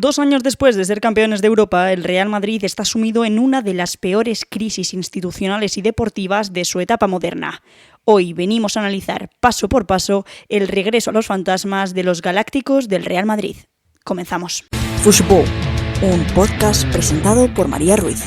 2 años después de ser campeones de Europa, el Real Madrid está sumido en una de las peores crisis institucionales y deportivas de su etapa moderna. Hoy venimos a analizar paso por paso el regreso a los fantasmas de los galácticos del Real Madrid. Comenzamos. Fútbol, un podcast presentado por María Ruiz.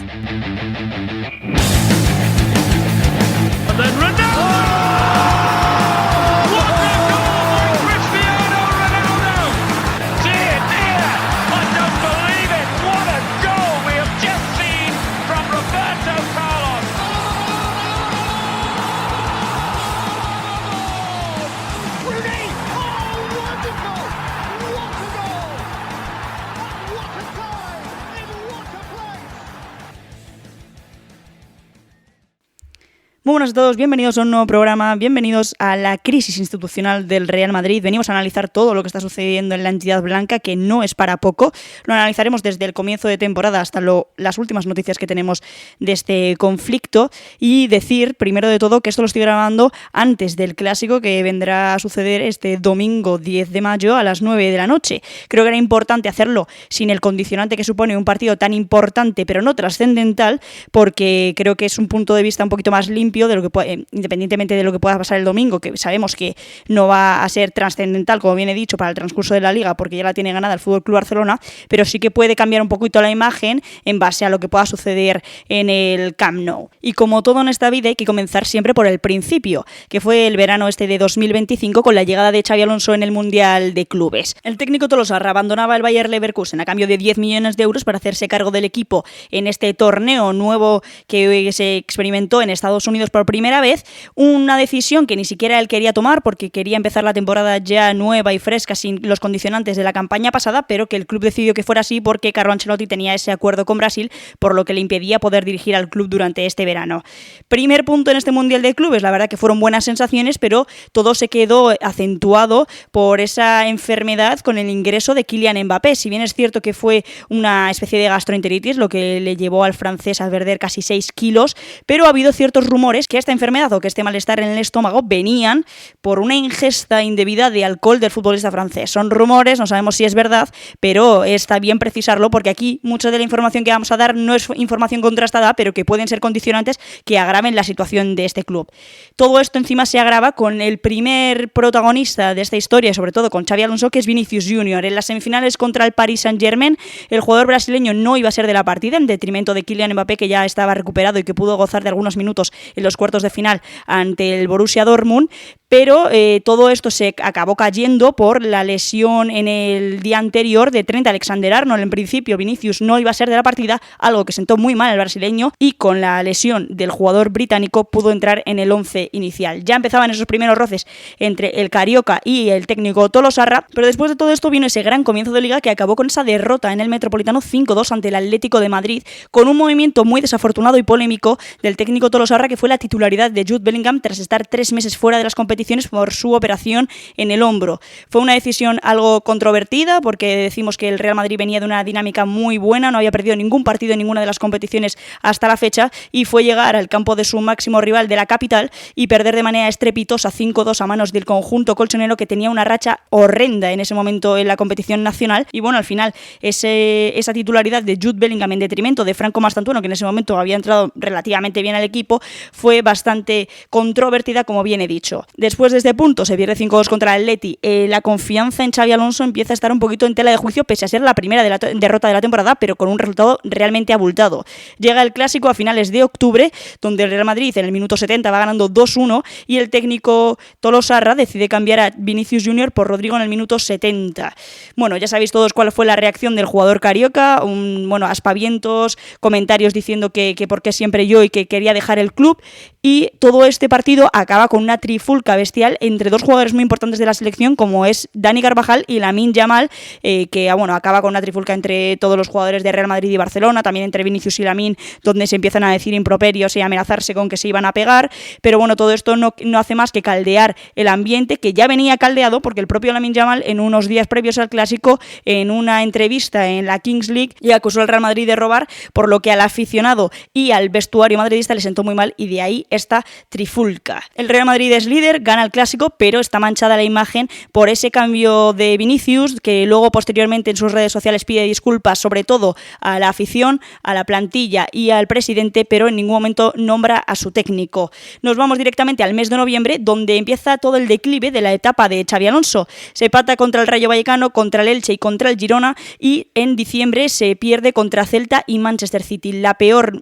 Muy buenas a todos, bienvenidos a un nuevo programa, bienvenidos a la crisis institucional del Real Madrid. Venimos a analizar todo lo que está sucediendo en la entidad blanca, que no es para poco. Lo analizaremos desde el comienzo de temporada hasta las últimas noticias que tenemos de este conflicto. Y decir, primero de todo, que esto lo estoy grabando antes del clásico que vendrá a suceder este domingo 10 de mayo a las 9 de la noche. Creo que era importante hacerlo sin el condicionante que supone un partido tan importante, pero no trascendental, porque creo que es un punto de vista un poquito más limpio de lo que independientemente de lo que pueda pasar el domingo, que sabemos que no va a ser trascendental, como bien he dicho, para el transcurso de la Liga, porque ya la tiene ganada el FC Barcelona, pero sí que puede cambiar un poquito la imagen en base a lo que pueda suceder en el Camp Nou. Y como todo en esta vida, hay que comenzar siempre por el principio, que fue el verano de 2025, con la llegada de Xabi Alonso en el Mundial de Clubes. El técnico Tolosarra abandonaba el Bayer Leverkusen a cambio de 10 millones de euros para hacerse cargo del equipo en este torneo nuevo que se experimentó en Estados Unidos por primera vez, una decisión que ni siquiera él quería tomar porque quería empezar la temporada ya nueva y fresca sin los condicionantes de la campaña pasada, pero que el club decidió que fuera así porque Carlo Ancelotti tenía ese acuerdo con Brasil, por lo que le impedía poder dirigir al club durante este verano. Primer punto en este Mundial de Clubes, la verdad que fueron buenas sensaciones, pero todo se quedó acentuado por esa enfermedad con el ingreso de Kylian Mbappé. Si bien es cierto que fue una especie de gastroenteritis lo que le llevó al francés a perder casi 6 kilos, pero ha habido ciertos rumores que esta enfermedad o que este malestar en el estómago venían por una ingesta indebida de alcohol del futbolista francés. Son rumores, no sabemos si es verdad, pero está bien precisarlo porque aquí mucha de la información que vamos a dar no es información contrastada, pero que pueden ser condicionantes que agraven la situación de este club. Todo esto encima se agrava con el primer protagonista de esta historia, sobre todo con Xabi Alonso, que es Vinicius Junior. En las semifinales contra el Paris Saint-Germain, el jugador brasileño no iba a ser de la partida, en detrimento de Kylian Mbappé, que ya estaba recuperado y que pudo gozar de algunos minutos en los cuartos de final ante el Borussia Dortmund, pero todo esto se acabó cayendo por la lesión en el día anterior de Trent Alexander-Arnold. En principio Vinicius no iba a ser de la partida, algo que sentó muy mal al brasileño, y con la lesión del jugador británico pudo entrar en el 11 inicial. Ya empezaban esos primeros roces entre el Carioca y el técnico Tolosarra, pero después de todo esto vino ese gran comienzo de Liga que acabó con esa derrota en el Metropolitano 5-2 ante el Atlético de Madrid, con un movimiento muy desafortunado y polémico del técnico Tolosarra, que fue la titularidad de Jude Bellingham tras estar 3 meses fuera de las competiciones por su operación en el hombro. Fue una decisión algo controvertida porque decimos que el Real Madrid venía de una dinámica muy buena, no había perdido ningún partido en ninguna de las competiciones hasta la fecha, y fue llegar al campo de su máximo rival de la capital y perder de manera estrepitosa 5-2 a manos del conjunto colchonero, que tenía una racha horrenda en ese momento en la competición nacional. Y bueno, al final esa titularidad de Jude Bellingham en detrimento de Franco Mastantuono, que en ese momento había entrado relativamente bien al equipo, fue bastante controvertida, como bien he dicho. Después de este punto se pierde 5-2 contra el Atleti. La confianza en Xabi Alonso empieza a estar un poquito en tela de juicio, pese a ser la primera derrota de la temporada, pero con un resultado realmente abultado. Llega el clásico a finales de octubre, donde el Real Madrid en el minuto 70 va ganando 2-1 y el técnico Tolosarra decide cambiar a Vinicius Junior por Rodrigo en el minuto 70. Bueno, ya sabéis todos cuál fue la reacción del jugador carioca, aspavientos, comentarios diciendo que por qué siempre yo y que quería dejar el club, y todo este partido acaba con una trifulca bestial entre dos jugadores muy importantes de la selección, como es Dani Carvajal y Lamine Yamal, que acaba con una trifulca entre todos los jugadores de Real Madrid y Barcelona, también entre Vinicius y Lamine, donde se empiezan a decir improperios y a amenazarse con que se iban a pegar. Pero bueno, todo esto no hace más que caldear el ambiente, que ya venía caldeado porque el propio Lamine Yamal, en unos días previos al clásico, en una entrevista en la Kings League, ya acusó al Real Madrid de robar, por lo que al aficionado y al vestuario madridista le sentó muy mal y de ahí esta trifulca. El Real Madrid es líder, gana el Clásico, pero está manchada la imagen por ese cambio de Vinicius, que luego posteriormente en sus redes sociales pide disculpas sobre todo a la afición, a la plantilla y al presidente, pero en ningún momento nombra a su técnico. Nos vamos directamente al mes de noviembre, donde empieza todo el declive de la etapa de Xabi Alonso. Se empata contra el Rayo Vallecano, contra el Elche y contra el Girona, y en diciembre se pierde contra Celta y Manchester City.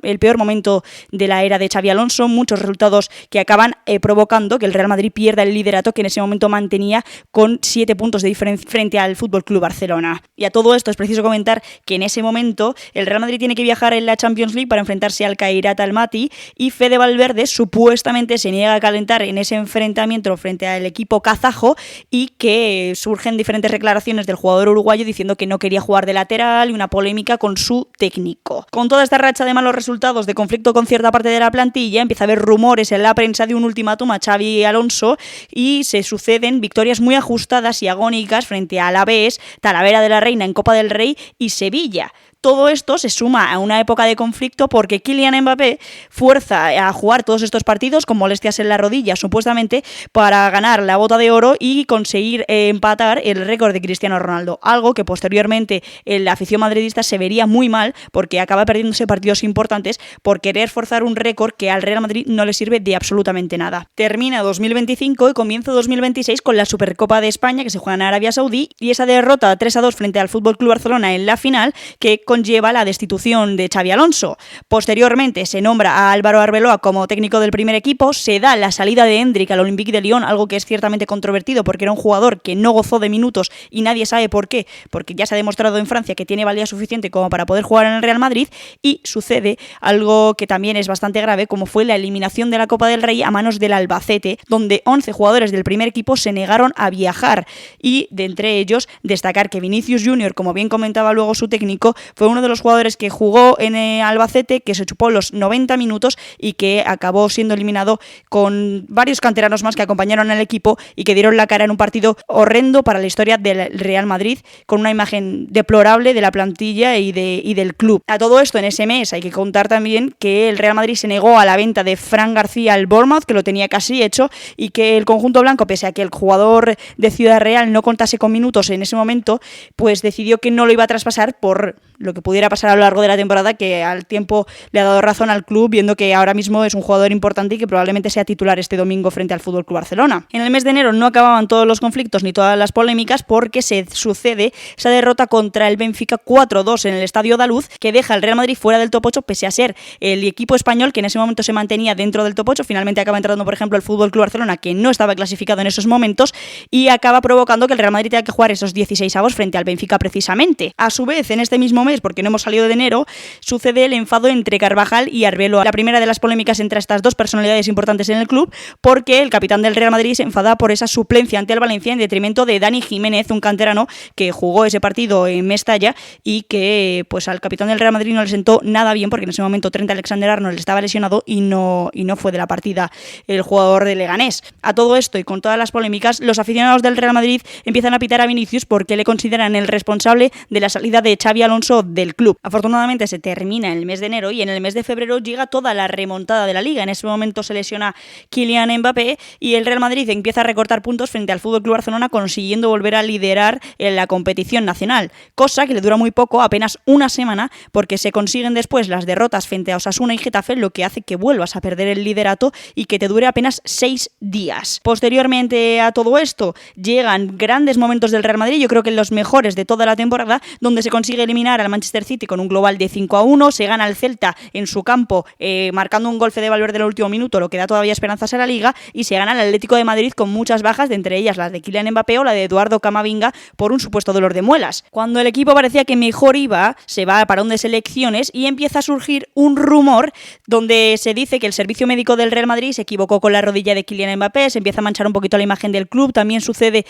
El peor momento de la era de Xabi Alonso, muchos resultados que acaban provocando que el Real Madrid pierda el liderato que en ese momento mantenía con 7 puntos de diferencia frente al FC Barcelona. Y a todo esto es preciso comentar que en ese momento el Real Madrid tiene que viajar en la Champions League para enfrentarse al Kairat Almaty, y Fede Valverde supuestamente se niega a calentar en ese enfrentamiento frente al equipo kazajo, y que surgen diferentes declaraciones del jugador uruguayo diciendo que no quería jugar de lateral y una polémica con su técnico. Con toda esta racha de malos resultados, de conflicto con cierta parte de la plantilla, empieza a haber rumores en la prensa de un ultimátum a Xabi Alonso, y se suceden victorias muy ajustadas y agónicas frente a Alavés, Talavera de la Reina en Copa del Rey y Sevilla. Todo esto se suma a una época de conflicto porque Kylian Mbappé fuerza a jugar todos estos partidos con molestias en la rodilla, supuestamente para ganar la Bota de Oro y conseguir empatar el récord de Cristiano Ronaldo, algo que posteriormente en la afición madridista se vería muy mal porque acaba perdiéndose partidos importantes por querer forzar un récord que al Real Madrid no le sirve de absolutamente nada. Termina 2025 y comienza 2026 con la Supercopa de España, que se juega en Arabia Saudí, y esa derrota 3-2 frente al FC Barcelona en la final, que conlleva la destitución de Xabi Alonso. Posteriormente se nombra a Álvaro Arbeloa como técnico del primer equipo, se da la salida de Endrick al Olympique de Lyon, algo que es ciertamente controvertido porque era un jugador que no gozó de minutos y nadie sabe por qué, porque ya se ha demostrado en Francia que tiene valía suficiente como para poder jugar en el Real Madrid, y sucede algo que también es bastante grave, como fue la eliminación de la Copa del Rey a manos del Albacete, donde 11 jugadores del primer equipo se negaron a viajar, y de entre ellos destacar que Vinicius Junior, como bien comentaba luego su técnico, fue uno de los jugadores que jugó en Albacete, que se chupó los 90 minutos y que acabó siendo eliminado con varios canteranos más que acompañaron al equipo y que dieron la cara en un partido horrendo para la historia del Real Madrid, con una imagen deplorable de la plantilla y del club. A todo esto, en ese mes hay que contar también que el Real Madrid se negó a la venta de Fran García al Bournemouth, que lo tenía casi hecho, y que el conjunto blanco, pese a que el jugador de Ciudad Real no contase con minutos en ese momento, pues decidió que no lo iba a traspasar por lo que pudiera pasar a lo largo de la temporada, que al tiempo le ha dado razón al club, viendo que ahora mismo es un jugador importante y que probablemente sea titular este domingo frente al FC Barcelona. En el mes de enero no acababan todos los conflictos ni todas las polémicas, porque se sucede esa derrota contra el Benfica 4-2 en el Estadio Daluz, que deja al Real Madrid fuera del top 8, pese a ser el equipo español que en ese momento se mantenía dentro del top 8. Finalmente acaba entrando, por ejemplo, el FC Barcelona, que no estaba clasificado en esos momentos, y acaba provocando que el Real Madrid tenga que jugar esos 16avos frente al Benfica precisamente. A su vez, en este mismo mes, porque no hemos salido de enero, sucede el enfado entre Carvajal y Arbeloa. La primera de las polémicas entre estas dos personalidades importantes en el club, porque el capitán del Real Madrid se enfada por esa suplencia ante el Valencia en detrimento de Dani Jiménez, un canterano que jugó ese partido en Mestalla y que pues al capitán del Real Madrid no le sentó nada bien, porque en ese momento Trent Alexander-Arnold estaba lesionado y no fue de la partida el jugador de Leganés. A todo esto y con todas las polémicas, los aficionados del Real Madrid empiezan a pitar a Vinicius porque le consideran el responsable de la salida de Xabi Alonso del club. Afortunadamente se termina el mes de enero y en el mes de febrero llega toda la remontada de la Liga. En ese momento se lesiona Kylian Mbappé y el Real Madrid empieza a recortar puntos frente al FC Barcelona, consiguiendo volver a liderar en la competición nacional, cosa que le dura muy poco, apenas una semana, porque se consiguen después las derrotas frente a Osasuna y Getafe, lo que hace que vuelvas a perder el liderato y que te dure apenas 6 días. Posteriormente a todo esto llegan grandes momentos del Real Madrid, yo creo que los mejores de toda la temporada, donde se consigue eliminar al Manchester City con un global de 5-1, se gana al Celta en su campo marcando un gol de Valverde en el último minuto, lo que da todavía esperanzas a la Liga, y se gana al Atlético de Madrid con muchas bajas, de entre ellas las de Kylian Mbappé o la de Eduardo Camavinga por un supuesto dolor de muelas. Cuando el equipo parecía que mejor iba, se va a parón de selecciones y empieza a surgir un rumor donde se dice que el servicio médico del Real Madrid se equivocó con la rodilla de Kylian Mbappé, se empieza a manchar un poquito la imagen del club, también sucede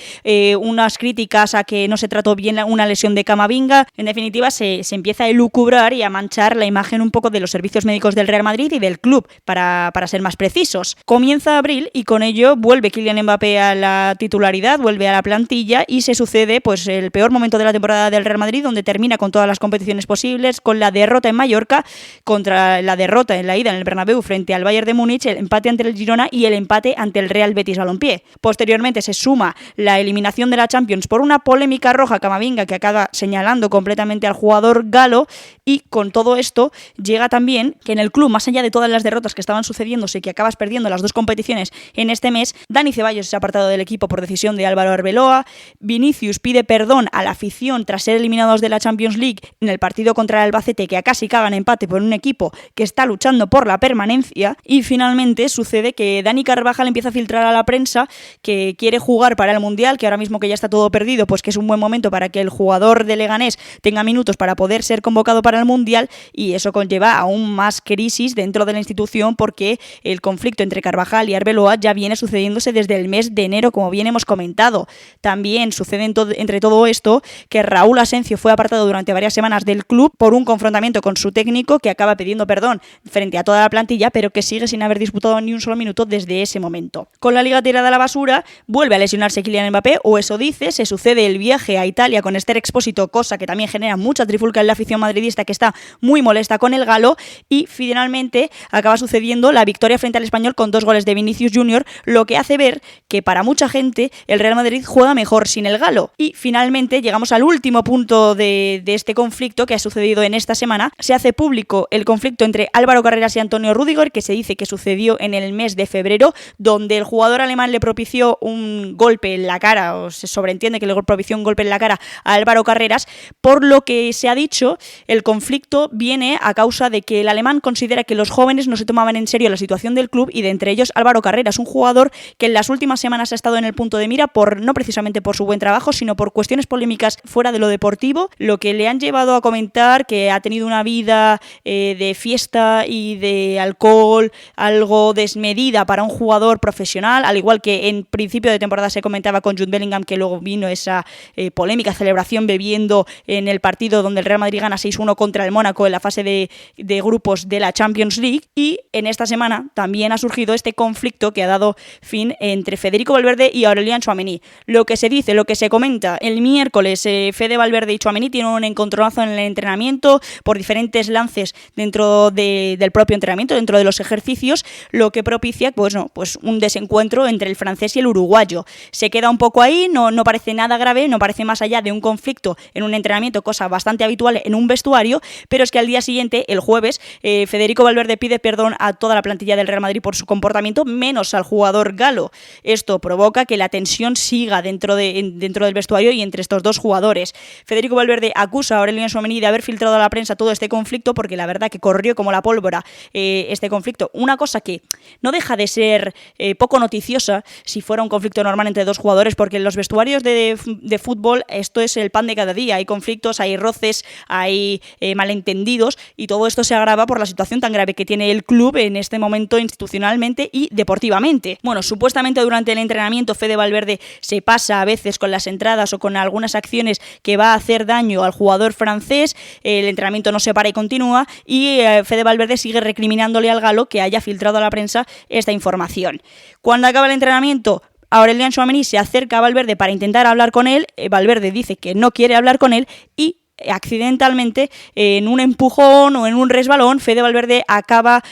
unas críticas a que no se trató bien una lesión de Camavinga. En definitiva, se empieza a elucubrar y a manchar la imagen un poco de los servicios médicos del Real Madrid y del club, para ser más precisos. Comienza abril y con ello vuelve Kylian Mbappé a la titularidad, vuelve a la plantilla y se sucede pues el peor momento de la temporada del Real Madrid, donde termina con todas las competiciones posibles, con la derrota en Mallorca, contra la derrota en la ida en el Bernabéu frente al Bayern de Múnich, el empate ante el Girona y el empate ante el Real Betis Balompié. Posteriormente se suma la eliminación de la Champions por una polémica roja Camavinga que acaba señalando completamente al jugador galo, y con todo esto llega también que en el club, más allá de todas las derrotas que estaban sucediéndose y que acabas perdiendo las dos competiciones en este mes, Dani Ceballos es apartado del equipo por decisión de Álvaro Arbeloa, Vinicius pide perdón a la afición tras ser eliminados de la Champions League en el partido contra el Albacete, que casi cagan empate por un equipo que está luchando por la permanencia, y finalmente sucede que Dani Carvajal empieza a filtrar a la prensa que quiere jugar para el Mundial, que ahora mismo que ya está todo perdido, pues que es un buen momento para que el jugador de Leganés tenga minutos para poder ser convocado para el Mundial, y eso conlleva aún más crisis dentro de la institución porque el conflicto entre Carvajal y Arbeloa ya viene sucediéndose desde el mes de enero, como bien hemos comentado. También sucede entre todo esto que Raúl Asencio fue apartado durante varias semanas del club por un confrontamiento con su técnico, que acaba pidiendo perdón frente a toda la plantilla, pero que sigue sin haber disputado ni un solo minuto desde ese momento. Con la liga tirada a la basura, vuelve a lesionarse Kylian Mbappé, o eso dice, se sucede el viaje a Italia con Esther Expósito, cosa que también genera mucha trifulca en la afición madridista, que está muy molesta con el galo, y finalmente acaba sucediendo la victoria frente al Español con 2 goles de Vinicius Junior, lo que hace ver que para mucha gente el Real Madrid juega mejor sin el galo. Y finalmente llegamos al último punto de este conflicto que ha sucedido en esta semana. Se hace público el conflicto entre Álvaro Carreras y Antonio Rüdiger, que se dice que sucedió en el mes de febrero, donde el jugador alemán le propició un golpe en la cara, o se sobreentiende que le propició un golpe en la cara a Álvaro Carreras. Por lo que se ha dicho, el conflicto viene a causa de que el alemán considera que los jóvenes no se tomaban en serio la situación del club, y de entre ellos Álvaro Carreras, un jugador que en las últimas semanas ha estado en el punto de mira no precisamente por su buen trabajo, sino por cuestiones polémicas fuera de lo deportivo, lo que le han llevado a comentar que ha tenido una vida de fiesta y de alcohol algo desmedida para un jugador profesional, al igual que en principio de temporada se comentaba con Jude Bellingham, que luego vino esa polémica celebración bebiendo en el partido donde el Real Madrid gana 6-1 contra el Mónaco en la fase de grupos de la Champions League. Y en esta semana también ha surgido este conflicto que ha dado fin entre Federico Valverde y Aurélien Tchouaméni. Lo que se dice, lo que se comenta, el miércoles Fede Valverde y Tchouaméni tienen un encontronazo en el entrenamiento por diferentes lances dentro del propio entrenamiento, dentro de los ejercicios, lo que propicia pues un desencuentro entre el francés y el uruguayo. Se queda un poco ahí, no parece nada grave, no parece más allá de un conflicto en un entrenamiento, cosa bastante habitual en un vestuario, pero es que al día siguiente, el jueves, Federico Valverde pide perdón a toda la plantilla del Real Madrid por su comportamiento, menos al jugador galo. Esto provoca que la tensión siga dentro del vestuario y entre estos dos jugadores. Federico Valverde acusa a Aurélien Tchouaméni de haber filtrado a la prensa todo este conflicto, porque la verdad que corrió como la pólvora este conflicto. Una cosa que no deja de ser poco noticiosa si fuera un conflicto normal entre dos jugadores, porque en los vestuarios de fútbol esto es el pan de cada día. Hay conflictos, hay roces, hay malentendidos, y todo esto se agrava por la situación tan grave que tiene el club en este momento institucionalmente y deportivamente. Bueno, supuestamente durante el entrenamiento Fede Valverde se pasa a veces con las entradas o con algunas acciones que va a hacer daño al jugador francés. El entrenamiento no se para y continúa, y Fede Valverde sigue recriminándole al galo que haya filtrado a la prensa esta información. Cuando acaba el entrenamiento, Aurélien Tchouaméni se acerca a Valverde para intentar hablar con él. Valverde dice que no quiere hablar con él, y accidentalmente, en un empujón o en un resbalón, Fede Valverde acaba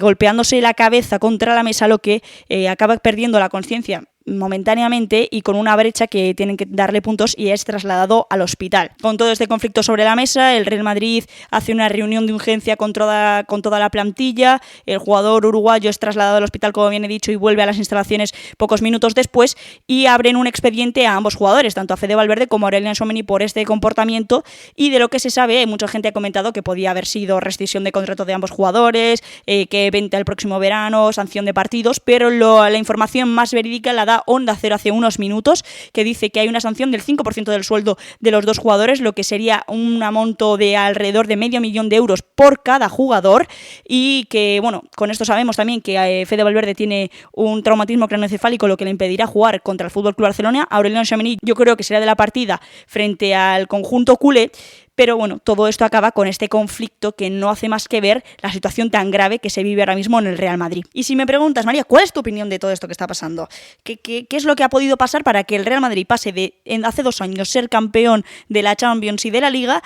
golpeándose la cabeza contra la mesa, lo que acaba perdiendo la conciencia momentáneamente y con una brecha que tienen que darle puntos, y es trasladado al hospital. Con todo este conflicto sobre la mesa, el Real Madrid hace una reunión de urgencia con toda la plantilla. El jugador uruguayo es trasladado al hospital, como bien he dicho, y vuelve a las instalaciones pocos minutos después, y abren un expediente a ambos jugadores, tanto a Fede Valverde como a Aurélien Tchouaméni, por este comportamiento. Y de lo que se sabe, mucha gente ha comentado que podía haber sido rescisión de contrato de ambos jugadores, que venta el próximo verano, sanción de partidos, pero la información más verídica la da Onda Cero hace unos minutos, que dice que hay una sanción del 5% del sueldo de los dos jugadores, lo que sería un monto de alrededor de $500,000 euros por cada jugador, y que, bueno, con esto sabemos también que Fede Valverde tiene un traumatismo craneoencefálico, lo que le impedirá jugar contra el FC Barcelona. Aurélien Tchouaméni yo creo que será de la partida frente al conjunto culé, pero bueno, todo esto acaba con este conflicto que no hace más que ver la situación tan grave que se vive ahora mismo en el Real Madrid. Y si me preguntas, María, ¿cuál es tu opinión de todo esto que está pasando? ¿Qué es lo que ha podido pasar para que el Real Madrid pase de hace 2 años ser campeón de la Champions y de la Liga,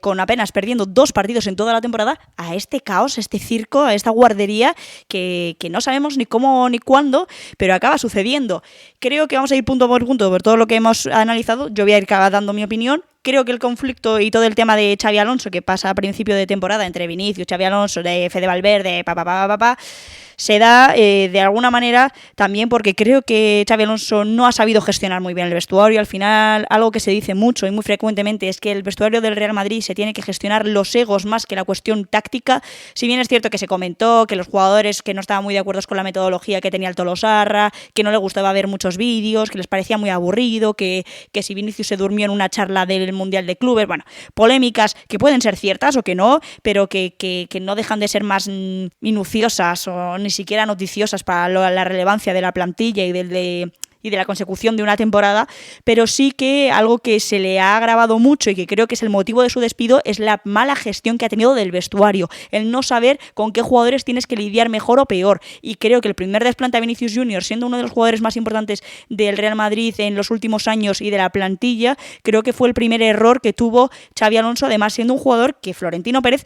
con apenas perdiendo 2 partidos en toda la temporada, a este caos, a este circo, a esta guardería que no sabemos ni cómo ni cuándo, pero acaba sucediendo? Creo que vamos a ir punto por punto por todo lo que hemos analizado. Yo voy a ir dando mi opinión. Creo que el conflicto y todo el tema de Xavi Alonso, que pasa a principio de temporada entre Vinicius, Xavi Alonso, de Fede Valverde, se da de alguna manera también porque creo que Xavi Alonso no ha sabido gestionar muy bien el vestuario. Al final, algo que se dice mucho y muy frecuentemente es que el vestuario del Real Madrid se tiene que gestionar los egos más que la cuestión táctica. Si bien es cierto que se comentó que los jugadores que no estaban muy de acuerdo con la metodología que tenía el Tolosarra, que no le gustaba ver muchos vídeos, que les parecía muy aburrido, que si Vinicius se durmió en una charla del Mundial de Clubes, bueno, polémicas que pueden ser ciertas o que no, pero que no dejan de ser más minuciosas o ni siquiera noticiosas para la relevancia de la plantilla y de la consecución de una temporada, pero sí que algo que se le ha agravado mucho y que creo que es el motivo de su despido es la mala gestión que ha tenido del vestuario, el no saber con qué jugadores tienes que lidiar mejor o peor, y creo que el primer desplante a Vinicius Junior, siendo uno de los jugadores más importantes del Real Madrid en los últimos años y de la plantilla, creo que fue el primer error que tuvo Xavi Alonso, además siendo un jugador que Florentino Pérez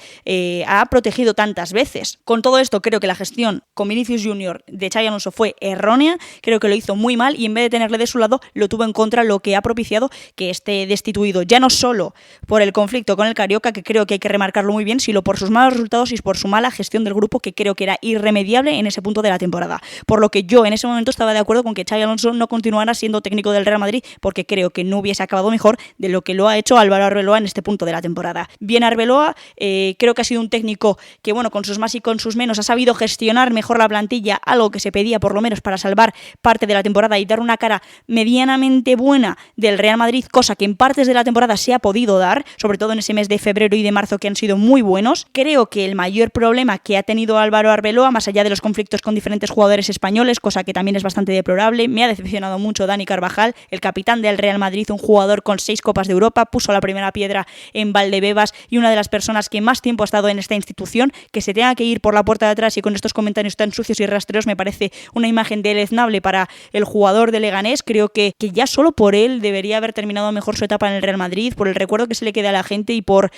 ha protegido tantas veces. Con todo esto creo que la gestión con Vinicius Junior de Xavi Alonso fue errónea, creo que lo hizo muy mal y en vez de tenerle de su lado, lo tuvo en contra, lo que ha propiciado que esté destituido, ya no solo por el conflicto con el Carioca, que creo que hay que remarcarlo muy bien, sino por sus malos resultados y por su mala gestión del grupo, que creo que era irremediable en ese punto de la temporada. Por lo que yo en ese momento estaba de acuerdo con que Xavi Alonso no continuara siendo técnico del Real Madrid, porque creo que no hubiese acabado mejor de lo que lo ha hecho Álvaro Arbeloa en este punto de la temporada. Bien Arbeloa, creo que ha sido un técnico que, bueno, con sus más y con sus menos, ha sabido gestionar mejor la plantilla, algo que se pedía por lo menos para salvar parte de la temporada y dar una cara medianamente buena del Real Madrid, cosa que en partes de la temporada se ha podido dar, sobre todo en ese mes de febrero y de marzo que han sido muy buenos. Creo que el mayor problema que ha tenido Álvaro Arbeloa, más allá de los conflictos con diferentes jugadores españoles, cosa que también es bastante deplorable, me ha decepcionado mucho Dani Carvajal, el capitán del Real Madrid, un jugador con 6 Copas de Europa, puso la primera piedra en Valdebebas y una de las personas que más tiempo ha estado en esta institución, que se tenga que ir por la puerta de atrás y con estos comentarios tan sucios y rastreros me parece una imagen deleznable para el jugador de Leganés. Creo que ya solo por él debería haber terminado mejor su etapa en el Real Madrid, por el recuerdo que se le queda a la gente y por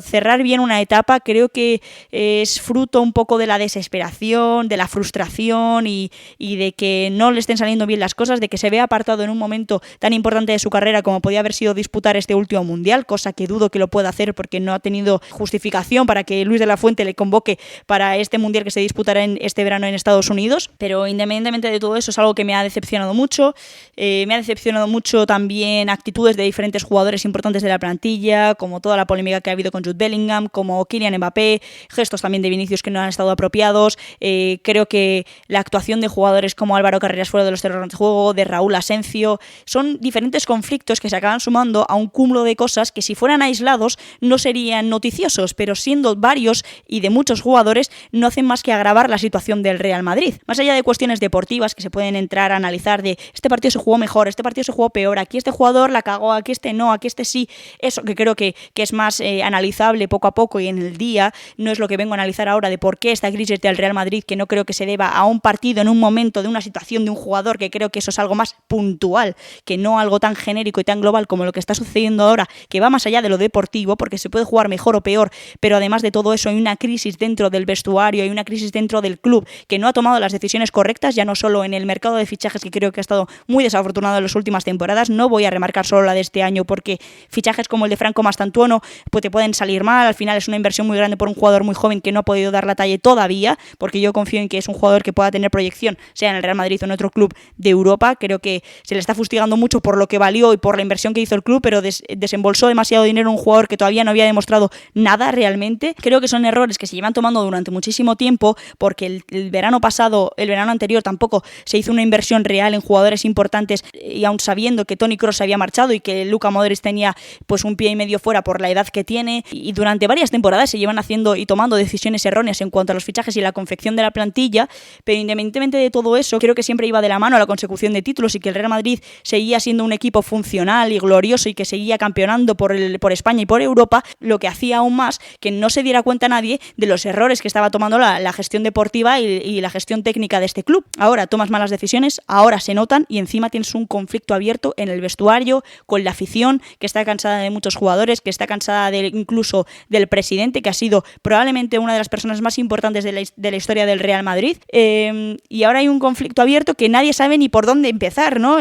cerrar bien una etapa. Creo que es fruto un poco de la desesperación, de la frustración y de que no le estén saliendo bien las cosas, de que se vea apartado en un momento tan importante de su carrera como podía haber sido disputar este último Mundial, cosa que dudo que lo pueda hacer porque no ha tenido justificación para que Luis de la Fuente le convoque para este Mundial que se disputará este verano en Estados Unidos. Pero independientemente de todo eso, es algo que me ha decepcionado mucho. Me ha decepcionado mucho también actitudes de diferentes jugadores importantes de la plantilla, como toda la polémica que ha habido con Jude Bellingham, como Kylian Mbappé, gestos también de Vinicius que no han estado apropiados. Creo que la actuación de jugadores como Álvaro Carreras fuera de los terrenos de juego, de Raúl Asencio, son diferentes conflictos que se acaban sumando a un cúmulo de cosas que si fueran aislados no serían noticiosos, pero siendo varios y de muchos jugadores no hacen más que agravar la situación del Real Madrid. Más allá de cuestiones deportivas que se pueden entrar a analizar de este partido se jugó mejor, este partido se jugó peor, aquí este jugador la cagó, aquí este no, aquí este sí, eso que creo que es más analizable poco a poco y en el día, no es lo que vengo a analizar ahora de por qué esta crisis del Real Madrid, que no creo que se deba a un partido en un momento de una situación de un jugador, que creo que eso es algo más puntual, que no algo tan genérico y tan global como lo que está sucediendo ahora, que va más allá de lo deportivo, porque se puede jugar mejor o peor, pero además de todo eso hay una crisis dentro del vestuario, hay una crisis dentro del club, que no ha tomado las decisiones correctas, ya no solo en el mercado de fichajes, que creo que ha estado muy desafortunado en las últimas temporadas. No voy a remarcar solo la de este año porque fichajes como el de Franco Mastantuono pues te pueden salir mal, al final es una inversión muy grande por un jugador muy joven que no ha podido dar la talla todavía, porque yo confío en que es un jugador que pueda tener proyección, sea en el Real Madrid o en otro club de Europa. Creo que se le está fustigando mucho por lo que valió y por la inversión que hizo el club, pero desembolsó demasiado dinero en un jugador que todavía no había demostrado nada realmente. Creo que son errores que se llevan tomando durante muchísimo tiempo, porque el verano pasado, el verano anterior tampoco se hizo una inversión real Real en jugadores importantes, y aun sabiendo que Toni Kroos había marchado y que Luka Modric tenía pues un pie y medio fuera por la edad que tiene, y durante varias temporadas se llevan haciendo y tomando decisiones erróneas en cuanto a los fichajes y la confección de la plantilla, pero independientemente de todo eso, creo que siempre iba de la mano a la consecución de títulos y que el Real Madrid seguía siendo un equipo funcional y glorioso y que seguía campeonando por España y por Europa, lo que hacía aún más que no se diera cuenta nadie de los errores que estaba tomando la gestión deportiva y la gestión técnica de este club. Ahora tomas malas decisiones, ahora se notan, y encima tienes un conflicto abierto en el vestuario, con la afición, que está cansada de muchos jugadores, que está cansada incluso del presidente, que ha sido probablemente una de las personas más importantes de la historia del Real Madrid, y ahora hay un conflicto abierto que nadie sabe ni por dónde empezar, ¿no?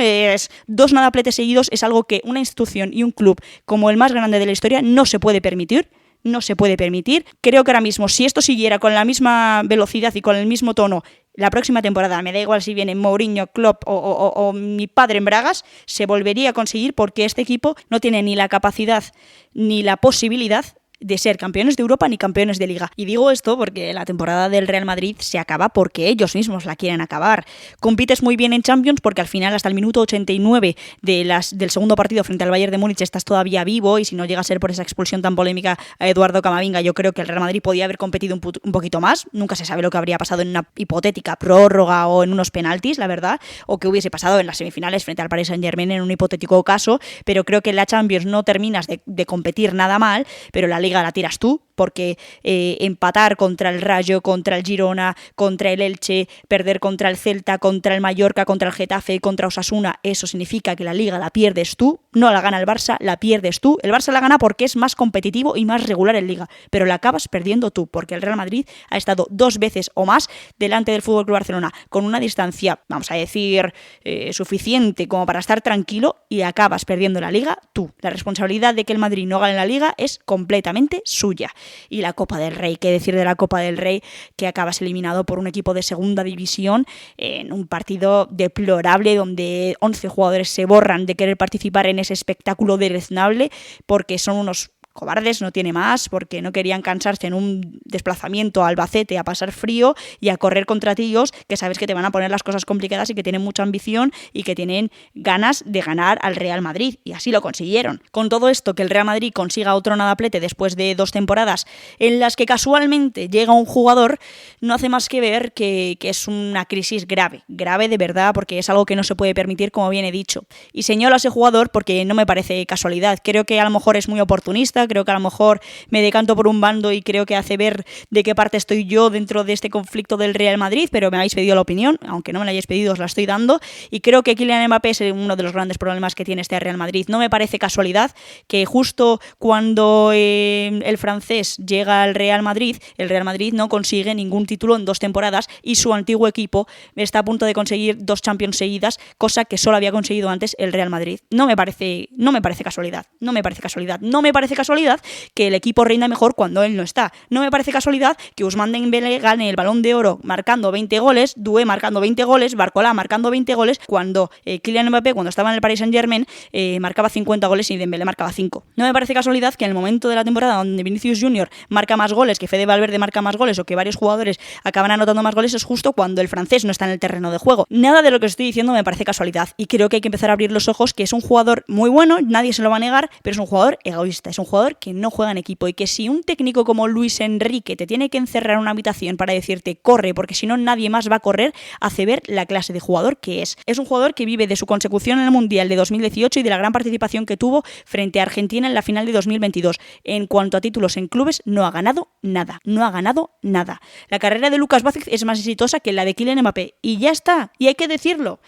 2 nadapletes seguidos es algo que una institución y un club como el más grande de la historia no se puede permitir. No se puede permitir. Creo que ahora mismo, si esto siguiera con la misma velocidad y con el mismo tono, la próxima temporada, me da igual si viene Mourinho, Klopp o mi padre en bragas, se volvería a conseguir, porque este equipo no tiene ni la capacidad ni la posibilidad de ser campeones de Europa ni campeones de Liga. Y digo esto porque la temporada del Real Madrid se acaba porque ellos mismos la quieren acabar. Compites muy bien en Champions porque al final, hasta el minuto 89 del segundo partido frente al Bayern de Múnich, estás todavía vivo, y si no llega a ser por esa expulsión tan polémica a Eduardo Camavinga, yo creo que el Real Madrid podía haber competido un poquito más. Nunca se sabe lo que habría pasado en una hipotética prórroga o en unos penaltis, la verdad, o que hubiese pasado en las semifinales frente al Paris Saint-Germain en un hipotético caso, pero creo que en la Champions no terminas de competir nada mal, pero la Liga la tiras tú, porque empatar contra el Rayo, contra el Girona, contra el Elche, perder contra el Celta, contra el Mallorca, contra el Getafe, contra Osasuna, eso significa que la Liga la pierdes tú. No la gana el Barça, la pierdes tú. El Barça la gana porque es más competitivo y más regular en Liga, pero la acabas perdiendo tú, porque el Real Madrid ha estado 2 veces o más delante del FC Barcelona, con una distancia, vamos a decir, suficiente como para estar tranquilo, y acabas perdiendo la Liga tú. La responsabilidad de que el Madrid no gane la Liga es completamente suya. Y la Copa del Rey, ¿qué decir de la Copa del Rey? Que acabas eliminado por un equipo de segunda división en un partido deplorable donde 11 jugadores se borran de querer participar en ese espectáculo deleznable porque son unos cobardes, no tiene más, porque no querían cansarse en un desplazamiento a Albacete a pasar frío y a correr contra tíos que sabes que te van a poner las cosas complicadas y que tienen mucha ambición y que tienen ganas de ganar al Real Madrid, y así lo consiguieron. Con todo esto, que el Real Madrid consiga otro nadaplete después de 2 temporadas en las que casualmente llega un jugador, no hace más que ver que es una crisis grave de verdad, porque es algo que no se puede permitir, como bien he dicho. Y señalo a ese jugador porque no me parece casualidad. Creo que a lo mejor es muy oportunista, creo que a lo mejor me decanto por un bando y creo que hace ver de qué parte estoy yo dentro de este conflicto del Real Madrid, pero me habéis pedido la opinión, aunque no me la hayáis pedido, os la estoy dando, y creo que Kylian Mbappé es uno de los grandes problemas que tiene este Real Madrid. No me parece casualidad que justo cuando el francés llega al Real Madrid, el Real Madrid no consigue ningún título en 2 temporadas y su antiguo equipo está a punto de conseguir 2 Champions seguidas, cosa que solo había conseguido antes el Real Madrid. No me parece casualidad que el equipo rinda mejor cuando él no está. No me parece casualidad que Ousmane Dembélé gane el Balón de Oro marcando 20 goles, Doué marcando 20 goles, Barcola marcando 20 goles, cuando Kylian Mbappé, cuando estaba en el Paris Saint-Germain, marcaba 50 goles y Dembélé marcaba 5. No me parece casualidad que en el momento de la temporada donde Vinicius Junior marca más goles, que Fede Valverde marca más goles o que varios jugadores acaban anotando más goles, es justo cuando el francés no está en el terreno de juego. Nada de lo que os estoy diciendo me parece casualidad, y creo que hay que empezar a abrir los ojos, que es un jugador muy bueno, nadie se lo va a negar, pero es un jugador egoísta, es un jugador que no juega en equipo, y que si un técnico como Luis Enrique te tiene que encerrar en una habitación para decirte corre, porque si no nadie más va a correr, hace ver la clase de jugador que es. Es un jugador que vive de su consecución en el Mundial de 2018 y de la gran participación que tuvo frente a Argentina en la final de 2022. En cuanto a títulos en clubes, no ha ganado nada. La carrera de Lucas Vázquez es más exitosa que la de Kylian Mbappé, y ya está, y hay que decirlo,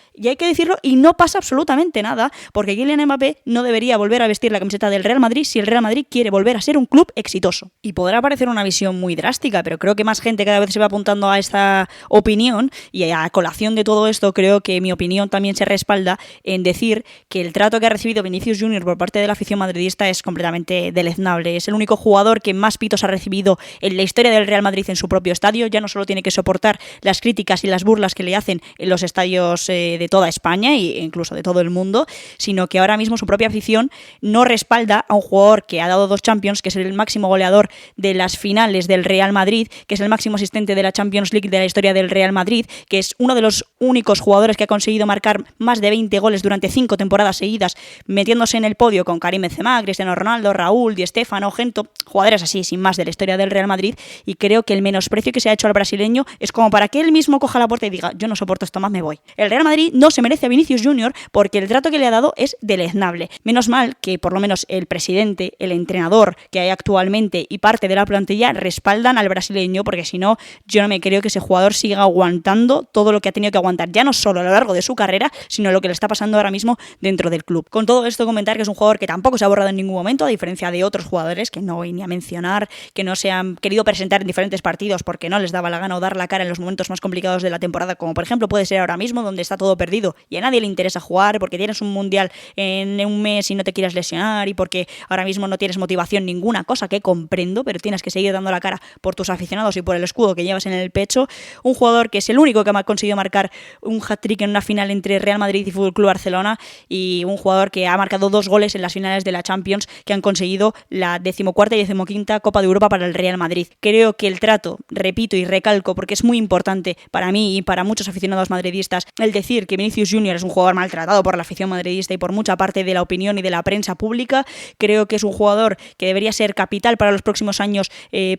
y no pasa absolutamente nada, porque Kylian Mbappé no debería volver a vestir la camiseta del Real Madrid si el Real Madrid quiere volver a ser un club exitoso. Y podrá parecer una visión muy drástica, pero creo que más gente cada vez se va apuntando a esta opinión, y a colación de todo esto creo que mi opinión también se respalda en decir que el trato que ha recibido Vinicius Junior por parte de la afición madridista es completamente deleznable. Es el único jugador que más pitos ha recibido en la historia del Real Madrid en su propio estadio. Ya no solo tiene que soportar las críticas y las burlas que le hacen en los estadios de toda España e incluso de todo el mundo, sino que ahora mismo su propia afición no respalda a un jugador que ha dado 2 Champions, que es el máximo goleador de las finales del Real Madrid, que es el máximo asistente de la Champions League de la historia del Real Madrid, que es uno de los únicos jugadores que ha conseguido marcar más de 20 goles durante 5 temporadas seguidas, metiéndose en el podio con Karim Benzema, Cristiano Ronaldo, Raúl, Di Stéfano, Gento, jugadores así, sin más, de la historia del Real Madrid, y creo que el menosprecio que se ha hecho al brasileño es como para que él mismo coja la puerta y diga, yo no soporto esto más, me voy. El Real Madrid no se merece a Vinicius Junior porque el trato que le ha dado es deleznable. Menos mal que por lo menos el presidente, el entrenador que hay actualmente y parte de la plantilla respaldan al brasileño, porque si no, yo no me creo que ese jugador siga aguantando todo lo que ha tenido que aguantar, ya no solo a lo largo de su carrera, sino lo que le está pasando ahora mismo dentro del club. Con todo esto, comentar que es un jugador que tampoco se ha borrado en ningún momento, a diferencia de otros jugadores que no voy ni a mencionar, que no se han querido presentar en diferentes partidos porque no les daba la gana o dar la cara en los momentos más complicados de la temporada, como por ejemplo puede ser ahora mismo, donde está todo perdido y a nadie le interesa jugar porque tienes un mundial en un mes y no te quieres lesionar y porque ahora mismo no tienes motivación ninguna, cosa que comprendo, pero tienes que seguir dando la cara por tus aficionados y por el escudo que llevas en el pecho. Un jugador que es el único que ha conseguido marcar un hat-trick en una final entre Real Madrid y FC Barcelona, y un jugador que ha marcado 2 goles en las finales de la Champions que han conseguido la 14ª y 15ª Copa de Europa para el Real Madrid. Creo que el trato, repito y recalco porque es muy importante para mí y para muchos aficionados madridistas, el decir que Vinicius Junior es un jugador maltratado por la afición madridista y por mucha parte de la opinión y de la prensa pública. Creo que es un jugador que debería ser capital para los próximos años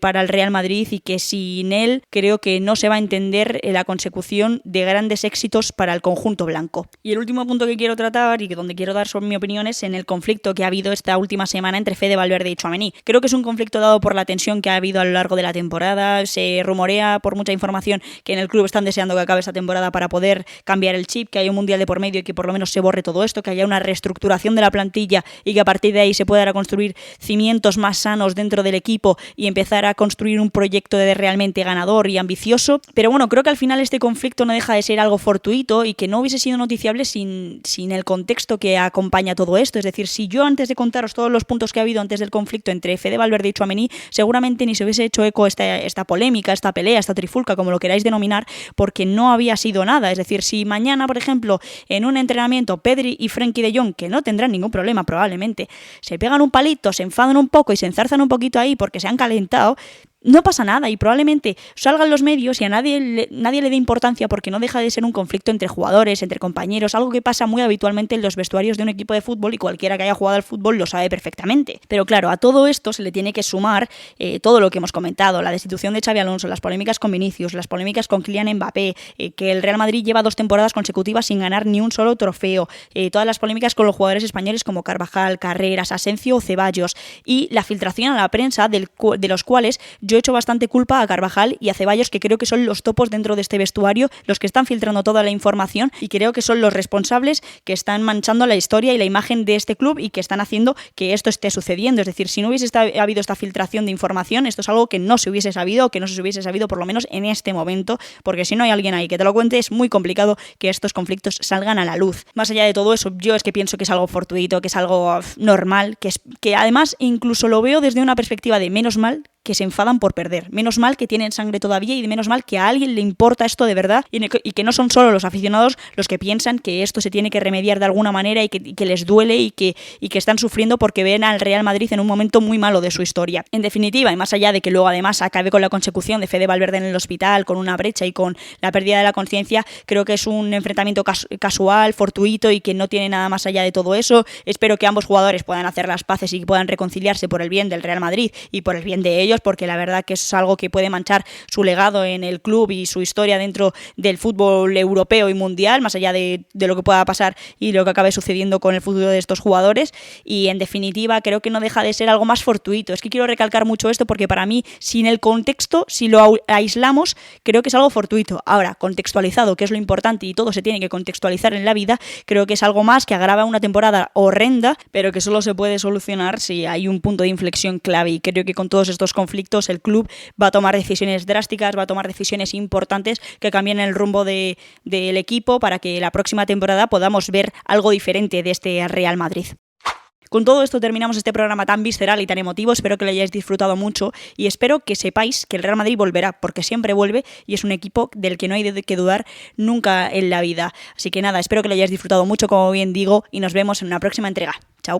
para el Real Madrid, y que sin él creo que no se va a entender la consecución de grandes éxitos para el conjunto blanco. Y el último punto que quiero tratar y que donde quiero dar sobre mi opinión es en el conflicto que ha habido esta última semana entre Fede Valverde y Tchouaméni. Creo que es un conflicto dado por la tensión que ha habido a lo largo de la temporada. Se rumorea por mucha información que en el club están deseando que acabe esta temporada para poder cambiar el chip, que haya un mundial de por medio y que por lo menos se borre todo esto, que haya una reestructuración de la plantilla y que a partir de ahí se pueda construir cimientos más sanos dentro del equipo y empezar a construir un proyecto de realmente ganador y ambicioso. Pero bueno, creo que al final este conflicto no deja de ser algo fortuito y que no hubiese sido noticiable sin el contexto que acompaña todo esto. Es decir, si yo antes de contaros todos los puntos que ha habido antes del conflicto entre Fede Valverde y Tchouaméni, seguramente ni se hubiese hecho eco esta polémica, esta pelea, esta trifulca, como lo queráis denominar, porque no había sido nada. Es decir, si mañana, por ejemplo, en un entrenamiento Pedri y Frenkie de Jong, que no tendrán ningún problema probablemente, se pegan un palito, se enfadan un poco y se enzarzan un poquito ahí porque se han calentado, no pasa nada y probablemente salgan los medios y a nadie le dé importancia, porque no deja de ser un conflicto entre jugadores, entre compañeros, algo que pasa muy habitualmente en los vestuarios de un equipo de fútbol y cualquiera que haya jugado al fútbol lo sabe perfectamente. Pero claro, a todo esto se le tiene que sumar todo lo que hemos comentado, la destitución de Xabi Alonso, las polémicas con Vinicius, las polémicas con Kylian Mbappé, que el Real Madrid lleva 2 temporadas consecutivas sin ganar ni un solo trofeo, todas las polémicas con los jugadores españoles como Carvajal, Carreras, Asensio o Ceballos, y la filtración a la prensa de los cuales yo he hecho bastante culpa a Carvajal y a Ceballos, que creo que son los topos dentro de este vestuario, los que están filtrando toda la información y creo que son los responsables que están manchando la historia y la imagen de este club y que están haciendo que esto esté sucediendo. Es decir, si no hubiese habido esta filtración de información, esto es algo que no se hubiese sabido, o que no se hubiese sabido por lo menos en este momento, porque si no hay alguien ahí que te lo cuente, es muy complicado que estos conflictos salgan a la luz. Más allá de todo eso, yo es que pienso que es algo fortuito, que es algo normal, que además incluso lo veo desde una perspectiva de menos mal que se enfadan por perder, menos mal que tienen sangre todavía y menos mal que a alguien le importa esto de verdad y que no son solo los aficionados los que piensan que esto se tiene que remediar de alguna manera y que les duele y que están sufriendo porque ven al Real Madrid en un momento muy malo de su historia. En definitiva, y más allá de que luego además acabe con la consecución de Fede Valverde en el hospital, con una brecha y con la pérdida de la conciencia, creo que es un enfrentamiento casual, fortuito y que no tiene nada más allá de todo eso. Espero que ambos jugadores puedan hacer las paces y puedan reconciliarse por el bien del Real Madrid y por el bien de ellos, porque la verdad que es algo que puede manchar su legado en el club y su historia dentro del fútbol europeo y mundial, más allá de lo que pueda pasar y lo que acabe sucediendo con el futuro de estos jugadores. Y en definitiva creo que no deja de ser algo más fortuito. Es que quiero recalcar mucho esto porque para mí, sin el contexto, si lo aislamos, creo que es algo fortuito. Ahora, contextualizado, que es lo importante y todo se tiene que contextualizar en la vida, creo que es algo más que agrava una temporada horrenda, pero que solo se puede solucionar si hay un punto de inflexión clave. Y creo que con todos estos conflictos el club va a tomar decisiones drásticas, va a tomar decisiones importantes que cambien el rumbo del equipo para que la próxima temporada podamos ver algo diferente de este Real Madrid. Con todo esto terminamos este programa tan visceral y tan emotivo. Espero que lo hayáis disfrutado mucho y espero que sepáis que el Real Madrid volverá, porque siempre vuelve y es un equipo del que no hay que dudar nunca en la vida. Así que nada, espero que lo hayáis disfrutado mucho, como bien digo, y nos vemos en una próxima entrega. Chao.